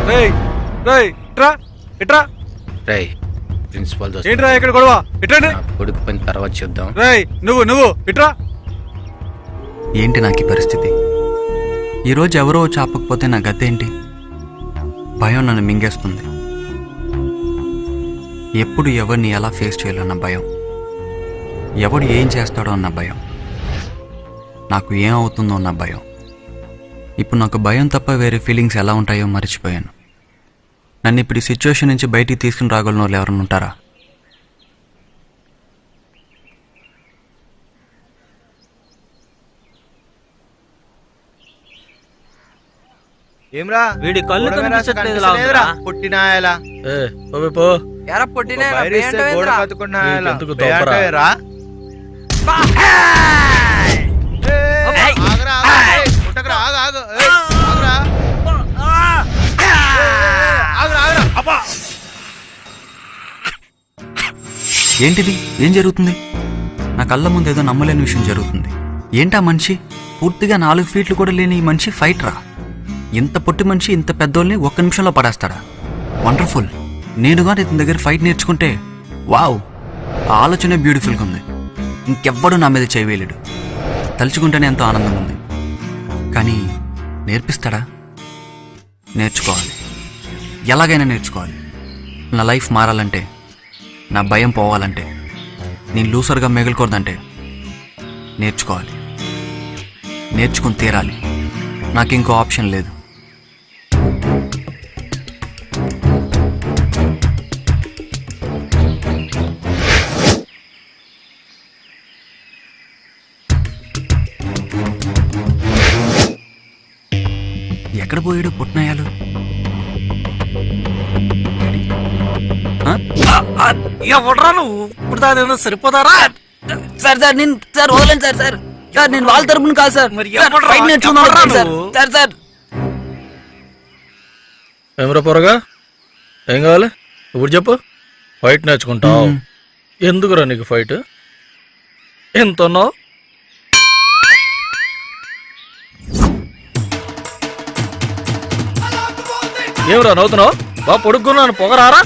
రేయ్ రేయ్ ఇట్రా ఇట్రా. రేయ్ ప్రిన్సిపల్ ఏంట్రా ఇక్కడ గొడవ? ఇట్రండి. కొడుకు పని తర్వాత చూద్దాం. రేయ్ నువ్వు ఇట్రా. ఏంటి నాకు ఈ పరిస్థితి? ఈరోజు ఎవరో చాపకపోతే నా గతేంటి? భయం నన్ను మింగేస్తుంది. ఎప్పుడు ఎవరిని ఎలా ఫేస్ చేయాలన్న భయం, ఎవడు ఏం చేస్తాడో అన్న భయం, నాకు ఏం అవుతుందో అన్న భయం. ఇప్పుడు నాకు భయం తప్ప వేరే ఫీలింగ్స్ ఎలా ఉంటాయో మర్చిపోయాను. నన్ను ఇప్పుడు ఈ సిచ్యువేషన్ నుంచి బయటికి తీసుకుని రాగలిగిన వాళ్ళు ఎవరైనా ఉంటారా? ఏమ్రా వీడి కళ్ళు కనిపించట్లేదురా పుట్టినాయలా పో ఎరా పొట్టినే గోడ కత్తుకున్నాయలా రా ఏంటిది? ఏం జరుగుతుంది? నా కళ్ళ ముందు ఏదో నమ్మలేని విషయం జరుగుతుంది. ఏంటా మనిషి? పూర్తిగా 4 ఫీట్లు కూడా లేని ఈ మనిషి ఫైటరా? ఇంత పొట్టి మనిషి ఇంత పెద్దోళ్ళని ఒక్క నిమిషంలో పడేస్తాడా? వండర్ఫుల్. నేనుగా ఇతని దగ్గర ఫైట్ నేర్చుకుంటే వావ్, ఆ ఆలోచనే బ్యూటిఫుల్గా ఉంది. ఇంకెవ్వడూ నా మీద చేయవేయలేడు. తలుచుకుంటేనే ఎంతో ఆనందంగా ఉంది. కానీ నేర్పిస్తాడా? నేర్చుకోవాలి, ఎలాగైనా నేర్చుకోవాలి. నా లైఫ్ మారాలంటే, నా భయం పోవాలంటే, నేను లూసర్గా మిగలకూడదంటే నేర్చుకోవాలి. నేర్చుకుని తీరాలి. నాకింకో ఆప్షన్ లేదు. ఎక్కడ పోయాడు పుట్టినయాలు? ఎవడరా నువ్వు? ఇప్పుడు దాని సరిపోతారా? సార్ నేను సార్ వదలండి సార్ నేను వాళ్ళ తరపున కాదు సార్. మరి ఫైట్ నేర్చుకున్నాను సార్. ఏమరా పొరగా ఏం కావాలి ఇప్పుడు చెప్పు. ఫైట్ నేర్చుకుంటావు? ఎందుకురా నీకు ఫైట్? ఎంత ఉన్నావు? ఏమరా నవ్వుతున్నావు? బాగా పొడుక్కున్నాను పొగరారా?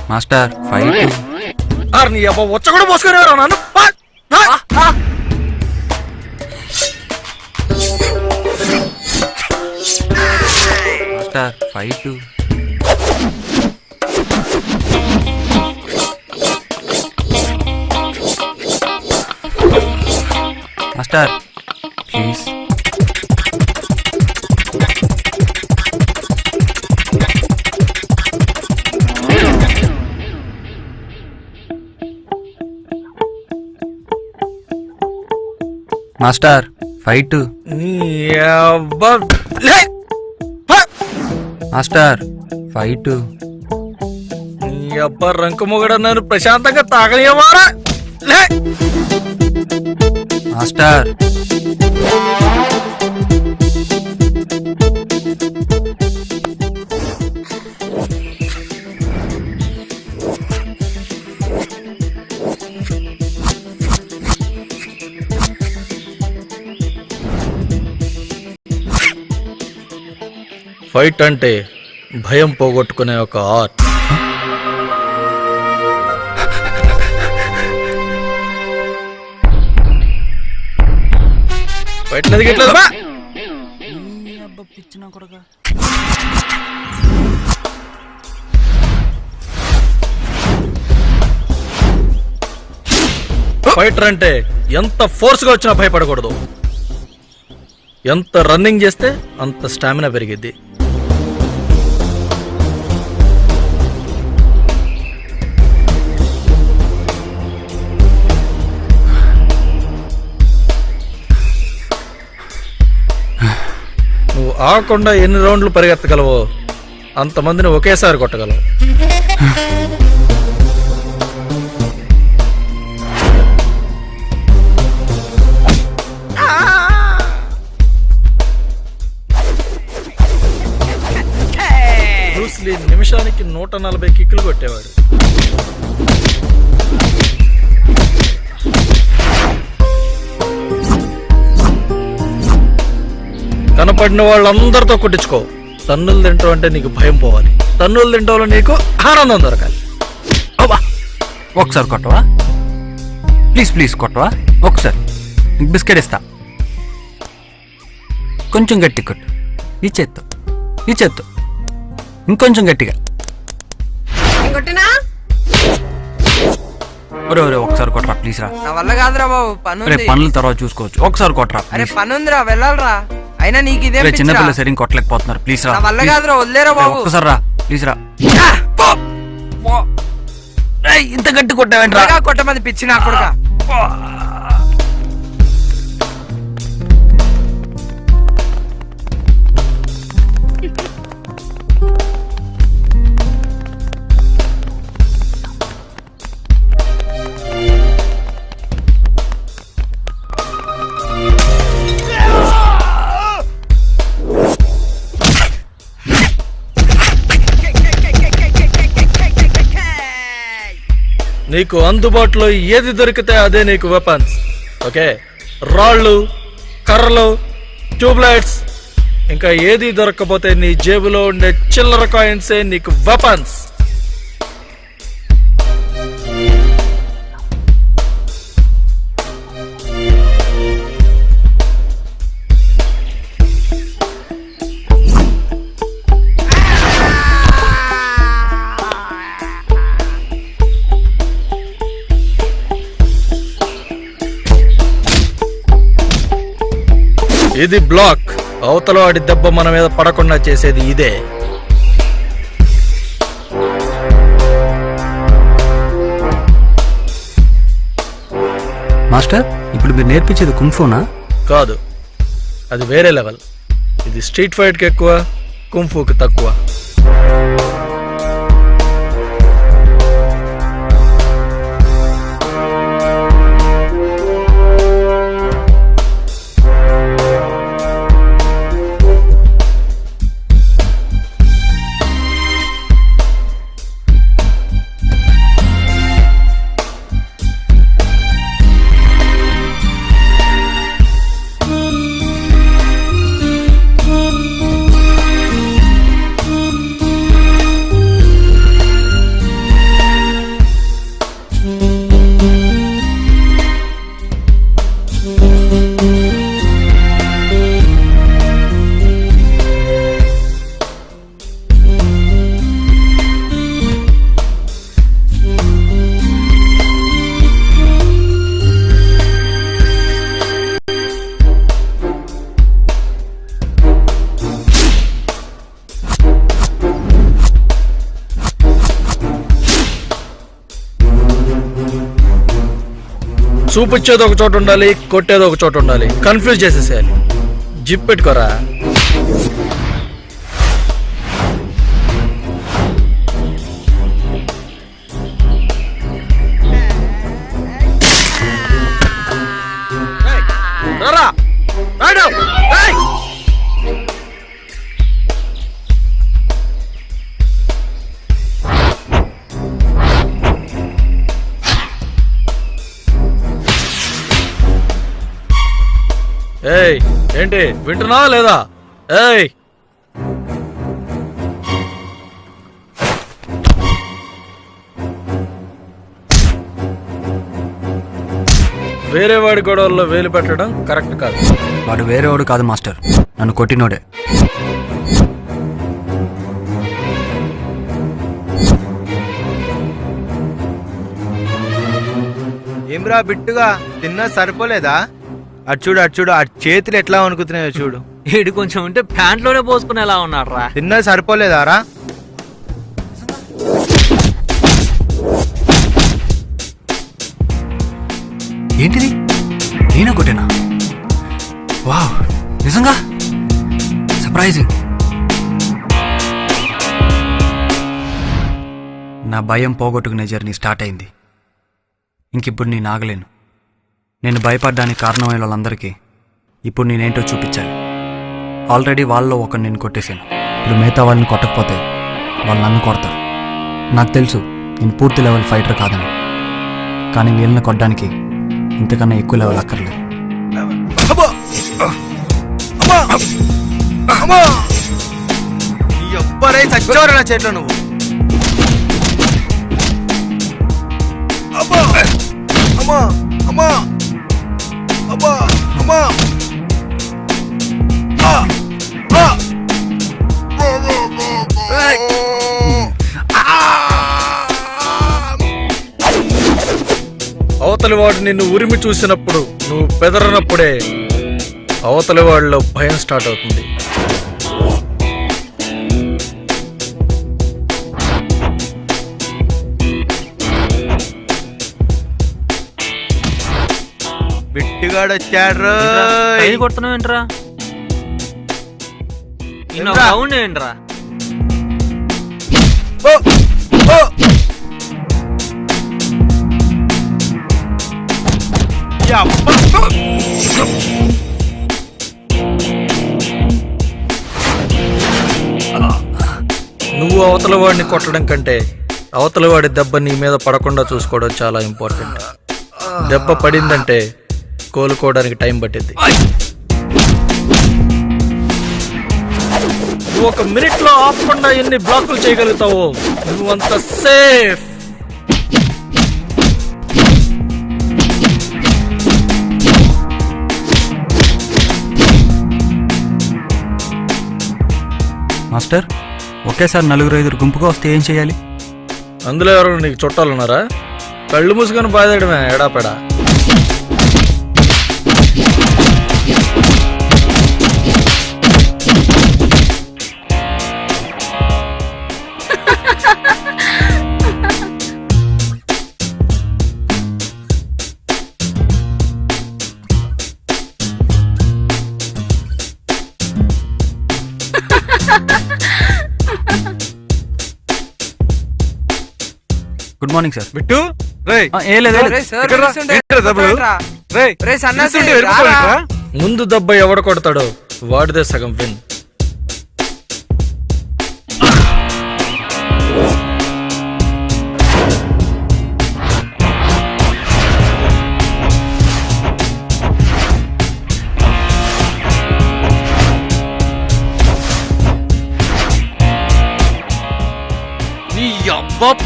Master fight. నీ అబ్బా వచ్చ కూడా పోసుకునేవారా నన్ను? Master fight. Master please. Master fight. Master fight. నీ అబ్బా రంకు మొగడ నన్ను ప్రశాంతంగా తాగనియవారా? మాస్టర్ ఫైట్ అంటే భయం పోగొట్టుకునే ఒక ఆర్ట్. ఫైట్ లేదు గిట్లేదు బా. ఫైటర్ అంటే ఎంత ఫోర్స్ గా వచ్చినా భయపడకూడదు. ఎంత రన్నింగ్ చేస్తే అంత స్టామినా పెరిగిద్ది. నువ్వు ఆగకుండా ఎన్ని రౌండ్లు పరిగెత్తగలవో అంతమందిని ఒకేసారి కొట్టగలవు. బ్రూస్లీ నిమిషానికి 140 కిక్కులు కొట్టేవాడు. కనపడిన వాళ్ళందరితో కొట్టించుకో. తన్నులు తింటావు అంటే నీకు భయం పోవాలి, తన్నులు తింటావు నీకు ఆనందం దొరకాలి. అబ్బా ఒకసారి కొట్టవా ప్లీజ్, ప్లీజ్ కొట్టవా ఒకసారి. నీకు బిస్కెట్ ఇస్తా, కొంచెం గట్టి కొట్టు. ఈ చేత్తో, ఈ చేత్తో ఇంకొంచెం గట్టిగా. ఒరే ఒరే ఒకసారి కొట్టరా ప్లీజ్ రా. నా వల్ల కాదురా బాబు, పని రే పనుల తర్వాత చూసుకోవచ్చు, ఒకసారి కొట్టరా. అరే పని ఉందిరా, వెళ్ళాలరా. అయినా నీకు ఇదే చిన్నపిల్ల సరిగ్గా కొట్టలేకపోతున్నారు, ప్లీజ్ రా. నా వల్ల కాదురా, వదిలేరా బాబు. ఒక్కసారి రా ప్లీజ్ రా. ఇంత గట్టి కొట్టావేంట్రా? కొట్టమంది పిచ్చి నా కొడుకా. నీకు అందుబాటులో ఏది దొరికితే అదే నీకు వెపన్స్. ఓకే, రాళ్ళు, కర్రలు, ట్యూబ్లైట్స్, ఇంకా ఏది దొరకకపోతే నీ జేబులో ఉండే చిల్లర కాయిన్సే నీకు వెపన్స్. ఇది బ్లాక్. అవతల వాడి దెబ్బ మన మీద పడకుండా చేసేది ఇదే. మాస్టర్, ఇప్పుడు మీరు నేర్పించేది కుంఫూనా? కాదు, అది వేరే లెవెల్. ఇది స్ట్రీట్ ఫైట్కి ఎక్కువ, కుంఫూకి తక్కువ. చూపించేది ఒక చోట ఉండాలి, కొట్టేది ఒక చోట ఉండాలి. కన్ఫ్యూజ్ చేసేసేయాలి. జిప్ పెట్టుకోరా. ఏయ్, ఏంటి వింటున్నావా లేదా? ఏయ్, వేరే వాడి గొడవల్లో వేలు పెట్టడం కరెక్ట్ కాదు. వాడు వేరేవాడు కాదు మాస్టర్, నన్ను కొట్టినోడే. ఏమ్రా బిట్టుగా, తిన్నా సరిపోలేదా? అటు చూడు, అటు చూడు, ఆ చేతులు ఎట్లా వణుకుతున్నాయో చూడు. ఏడు కొంచెం ఉంటే ప్యాంట్ లోనే పోసుకునేలా ఉన్నాడు రా. తిన్నా సరిపోలేదారా? ఏంటిది, నేనా కొట్టేనా? వావ్, నిజంగా సర్ప్రైజింగ్. నా భయం పోగొట్టుకునే జర్నీ స్టార్ట్ అయింది. ఇంకిప్పుడు నేను ఆగలేను. నేను భయపడ్డానికి కారణమైన వాళ్ళందరికీ ఇప్పుడు నేనేంటో చూపించాలి. ఆల్రెడీ వాళ్ళలో ఒకరిని నేను కొట్టేశాను. ఇప్పుడు మిగతా వాళ్ళని కొట్టకపోతే వాళ్ళు నన్ను కొడతారు. నాకు తెలుసు నేను పూర్తి లెవెల్ ఫైటర్ కాదని, కానీ వీళ్ళని కొట్టడానికి ఇంతకన్నా ఎక్కువ లెవెల్ అక్కర్లేదు. ఎవ్వరై చచ్చోరా నా చేతిలో నువ్వు. అమ్మా అమ్మా అమ్మా అమ్మా అమ్మా అవతలి వాడు నిన్ను ఉరిమి చూసినప్పుడు నువ్వు బెదరనప్పుడే అవతలి వాడిలో భయం స్టార్ట్ అవుతుంది. బిట్టుగాడు వచ్చాడు. కొడుతున్నావు ఏంట్రా? ఏంట్రా? రౌండ్ ఏంట్రా? నువ్వు అవతల వాడిని కొట్టడం కంటే అవతల వాడి దెబ్బ నీ మీద పడకుండా చూసుకోవడం చాలా ఇంపార్టెంట్. దెబ్బ పడిందంటే కోలుకోవడానికి టైం పట్టింది. నువ్వు 1 మినిట్లో ఆపకుండా ఎన్ని బ్లాకులు చేయగలుగుతావో నువ్వంత సేఫ్. మాస్టర్, ఒకేసారి 4-5 గుంపుగా వస్తే ఏం చేయాలి? అందులో ఎవరు నీకు చుట్టాలున్నారా? కళ్ళు మూసుకొని బాధేయడమే ఎడాపెడా. Good morning sir. బిట్టు రేయ్ ఏం లేదు. ఇక్కడ రా. ఏంట్రా దెబ్బలు? రేయ్ పిలుస్తుంటే వెళ్ళిపోతావేంట్రా? ముందు దెబ్బ ఎవడ కొడతాడో వాడిదే సగం విన్.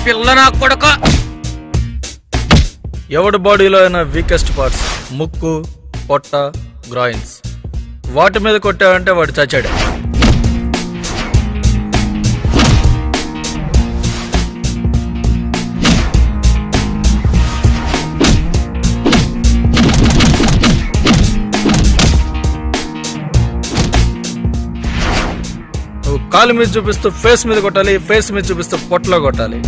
పిల్ల నా కొడక. ఎవడి బాడీలో అయినా వీకెస్ట్ పార్ట్స్ ముక్కు, పొట్ట, గ్రాయిన్స్, వాటి మీద కొట్టావంటే వాడు చచ్చాడు. నువ్వు కాలు మీద చూపిస్తూ ఫేస్ మీద కొట్టాలి, ఫేస్ మీద చూపిస్తూ పొట్టలో కొట్టాలి.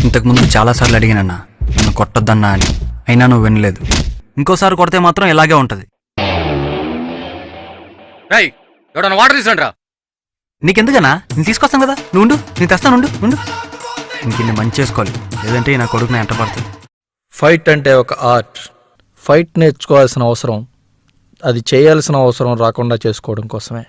ఇంతకుముందు చాలాసార్లు అడిగినన్నా నన్ను కొట్టొద్దన్నా అని, అయినా నువ్వు వినలేదు. ఇంకోసారి కొడితే మాత్రం ఇలాగే ఉంటుంది. రేయ్, ఎవడన్నా వాటర్ తీసుకురండి రా. నీకెందుకన్నా? నేను తీసుకొస్తాను కదా, నువ్వు ఉండు, నేను తెస్తాను, ఉండు. ఇంక మంచి చేసుకోవాలి, లేదంటే నా కొడుకు నా ఎంట పడుతుంది. ఫైట్ అంటే ఒక ఆర్ట్. ఫైట్ నేర్చుకోవాల్సిన అవసరం, అది చేయాల్సిన అవసరం రాకుండా చేసుకోవడం కోసమే.